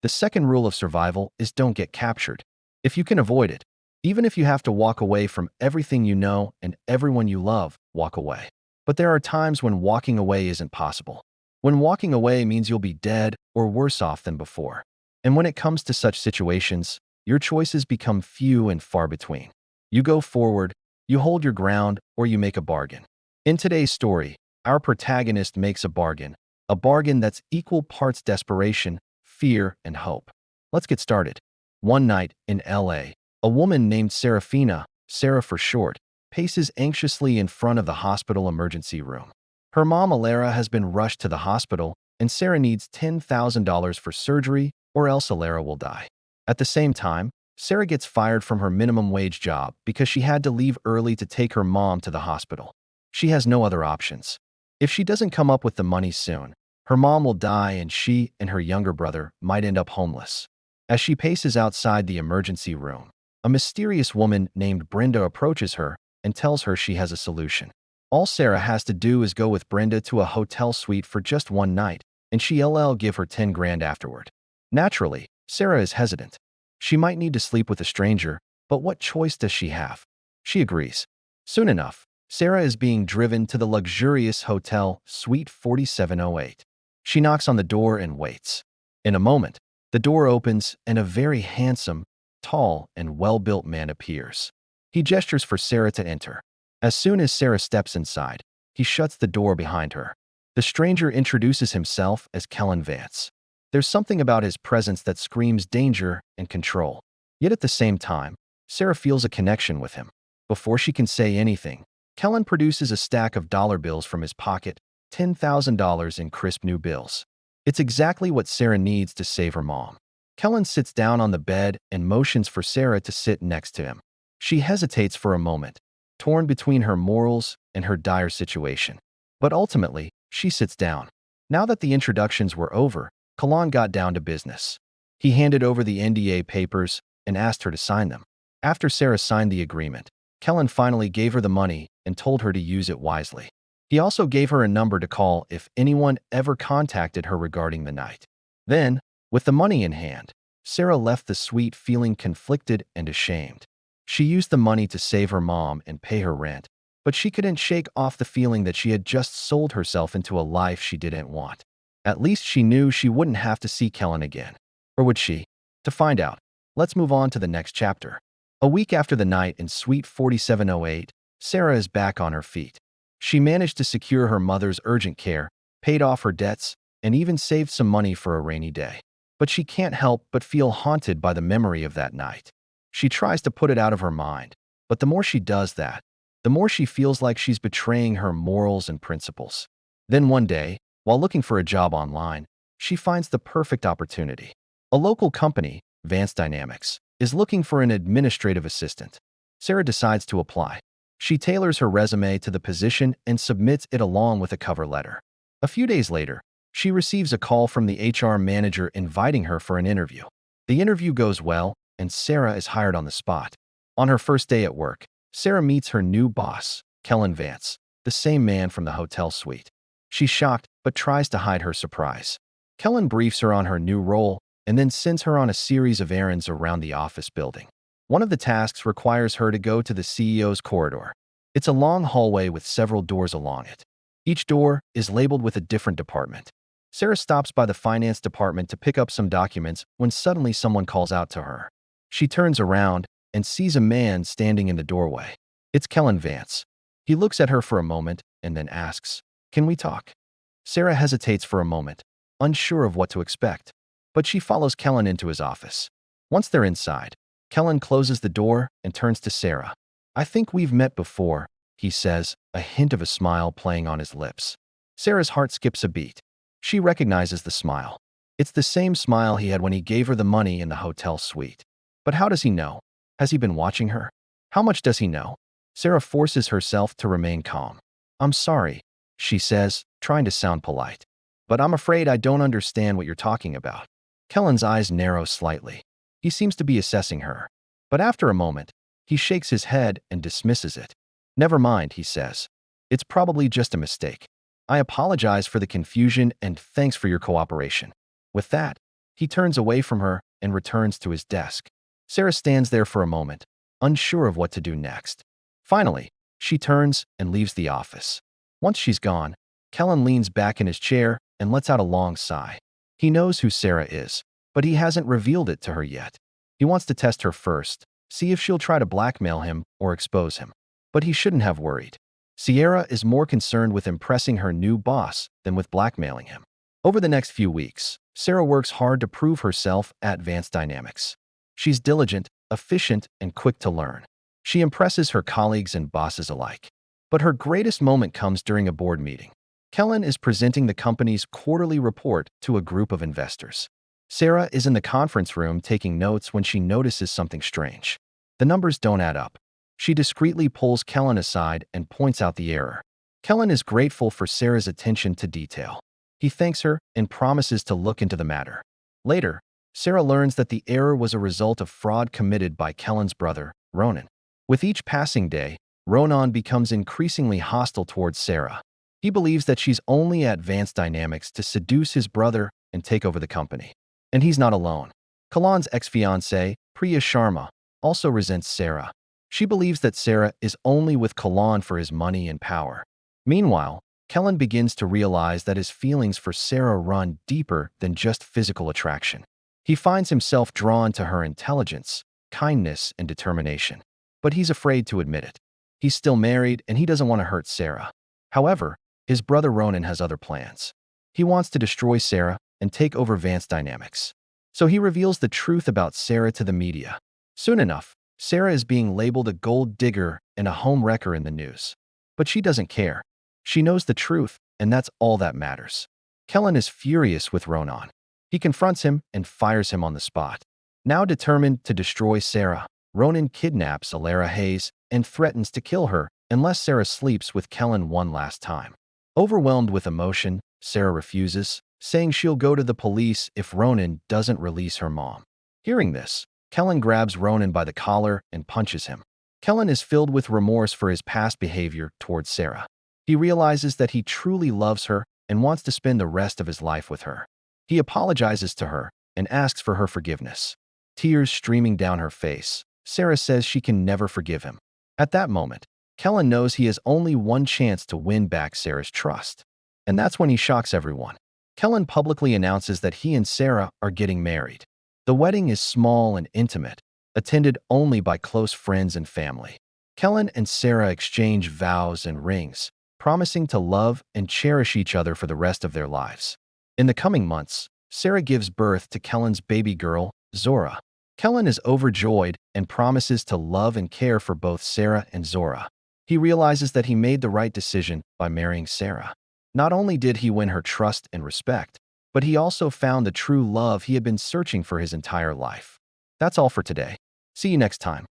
The second rule of survival is don't get captured. If you can avoid it, even if you have to walk away from everything you know and everyone you love, walk away. But there are times when walking away isn't possible. When walking away means you'll be dead or worse off than before. And when it comes to such situations, your choices become few and far between. You go forward, you hold your ground, or you make a bargain. In today's story, our protagonist makes a bargain that's equal parts desperation, fear, and hope. Let's get started. One night in LA, a woman named Seraphina, Sera for short, paces anxiously in front of the hospital emergency room. Her mom, Alara, has been rushed to the hospital, and Sera needs $10,000 for surgery, or else Alara will die. At the same time, Sera gets fired from her minimum wage job because she had to leave early to take her mom to the hospital. She has no other options. If she doesn't come up with the money soon, her mom will die and she and her younger brother might end up homeless. As she paces outside the emergency room, a mysterious woman named Brenda approaches her and tells her she has a solution. All Sera has to do is go with Brenda to a hotel suite for just one night, and she'll give her 10 grand afterward. Naturally, Sera is hesitant. She might need to sleep with a stranger, but what choice does she have? She agrees. Soon enough, Sera is being driven to the luxurious hotel, Suite 4708. She knocks on the door and waits. In a moment, the door opens and a very handsome, tall, and well-built man appears. He gestures for Sera to enter. As soon as Sera steps inside, he shuts the door behind her. The stranger introduces himself as Kellan Vance. There's something about his presence that screams danger and control. Yet at the same time, Sera feels a connection with him. Before she can say anything, Kellan produces a stack of dollar bills from his pocket, $10,000 in crisp new bills. It's exactly what Sera needs to save her mom. Kellan sits down on the bed and motions for Sera to sit next to him. She hesitates for a moment, torn between her morals and her dire situation. But ultimately, she sits down. Now that the introductions were over, Kellan got down to business. He handed over the NDA papers and asked her to sign them. After Sera signed the agreement, Kellan finally gave her the money and told her to use it wisely. He also gave her a number to call if anyone ever contacted her regarding the night. Then, with the money in hand, Sera left the suite feeling conflicted and ashamed. She used the money to save her mom and pay her rent, but she couldn't shake off the feeling that she had just sold herself into a life she didn't want. At least she knew she wouldn't have to see Kellan again. Or would she? To find out, let's move on to the next chapter. A week after the night in Suite 4708, Sera is back on her feet. She managed to secure her mother's urgent care, paid off her debts, and even saved some money for a rainy day. But she can't help but feel haunted by the memory of that night. She tries to put it out of her mind, but the more she does that, the more she feels like she's betraying her morals and principles. Then one day, while looking for a job online, she finds the perfect opportunity. A local company, Vance Dynamics, is looking for an administrative assistant. Sera decides to apply. She tailors her resume to the position and submits it along with a cover letter. A few days later, she receives a call from the HR manager inviting her for an interview. The interview goes well, and Sera is hired on the spot. On her first day at work, Sera meets her new boss, Kellan Vance, the same man from the hotel suite. She's shocked, but tries to hide her surprise. Kellan briefs her on her new role and then sends her on a series of errands around the office building. One of the tasks requires her to go to the CEO's corridor. It's a long hallway with several doors along it. Each door is labeled with a different department. Sera stops by the finance department to pick up some documents when suddenly someone calls out to her. She turns around and sees a man standing in the doorway. It's Kellan Vance. He looks at her for a moment and then asks, "Can we talk?" Sera hesitates for a moment, unsure of what to expect, but she follows Kellan into his office. Once they're inside, Kellan closes the door and turns to Sera. "I think we've met before," he says, a hint of a smile playing on his lips. Sera's heart skips a beat. She recognizes the smile. It's the same smile he had when he gave her the money in the hotel suite. But how does he know? Has he been watching her? How much does he know? Sera forces herself to remain calm. "I'm sorry," she says, trying to sound polite, "but I'm afraid I don't understand what you're talking about." Kellan's eyes narrow slightly. He seems to be assessing her. But after a moment, he shakes his head and dismisses it. "Never mind," he says. "It's probably just a mistake. I apologize for the confusion and thanks for your cooperation." With that, He turns away from her and returns to his desk. Sera stands there for a moment, unsure of what to do next. Finally, she turns and leaves the office. Once she's gone, Kellan leans back in his chair and lets out a long sigh. He knows who Sera is, but he hasn't revealed it to her yet. He wants to test her first, see if she'll try to blackmail him or expose him. But he shouldn't have worried. Sera is more concerned with impressing her new boss than with blackmailing him. Over the next few weeks, Sera works hard to prove herself at Vance Dynamics. She's diligent, efficient, and quick to learn. She impresses her colleagues and bosses alike. But her greatest moment comes during a board meeting. Kellan is presenting the company's quarterly report to a group of investors. Sera is in the conference room taking notes when she notices something strange. The numbers don't add up. She discreetly pulls Kellan aside and points out the error. Kellan is grateful for Sera's attention to detail. He thanks her and promises to look into the matter. Later, Sera learns that the error was a result of fraud committed by Kellan's brother, Ronan. With each passing day, Ronan becomes increasingly hostile towards Sera. He believes that she's only at Vance Dynamics to seduce his brother and take over the company. And he's not alone. Kellan's ex-fiancée, Priya Sharma, also resents Sera. She believes that Sera is only with Kellan for his money and power. Meanwhile, Kellan begins to realize that his feelings for Sera run deeper than just physical attraction. He finds himself drawn to her intelligence, kindness, and determination. But he's afraid to admit it. He's still married and he doesn't want to hurt Sera. However, his brother Ronan has other plans. He wants to destroy Sera and take over Vance Dynamics. So he reveals the truth about Sera to the media. Soon enough, Sera is being labeled a gold digger and a home wrecker in the news. But she doesn't care. She knows the truth, and that's all that matters. Kellan is furious with Ronan. He confronts him and fires him on the spot. Now determined to destroy Sera, Ronan kidnaps Alara Hayes and threatens to kill her unless Sera sleeps with Kellan one last time. Overwhelmed with emotion, Sera refuses, saying she'll go to the police if Ronan doesn't release her mom. Hearing this, Kellan grabs Ronan by the collar and punches him. Kellan is filled with remorse for his past behavior towards Sera. He realizes that he truly loves her and wants to spend the rest of his life with her. He apologizes to her and asks for her forgiveness. Tears streaming down her face, Sera says she can never forgive him. At that moment, Kellan knows he has only one chance to win back Sera's trust. And that's when he shocks everyone. Kellan publicly announces that he and Sera are getting married. The wedding is small and intimate, attended only by close friends and family. Kellan and Sera exchange vows and rings, promising to love and cherish each other for the rest of their lives. In the coming months, Sera gives birth to Kellan's baby girl, Zora. Kellan is overjoyed and promises to love and care for both Sera and Zora. He realizes that he made the right decision by marrying Sera. Not only did he win her trust and respect, but he also found the true love he had been searching for his entire life. That's all for today. See you next time.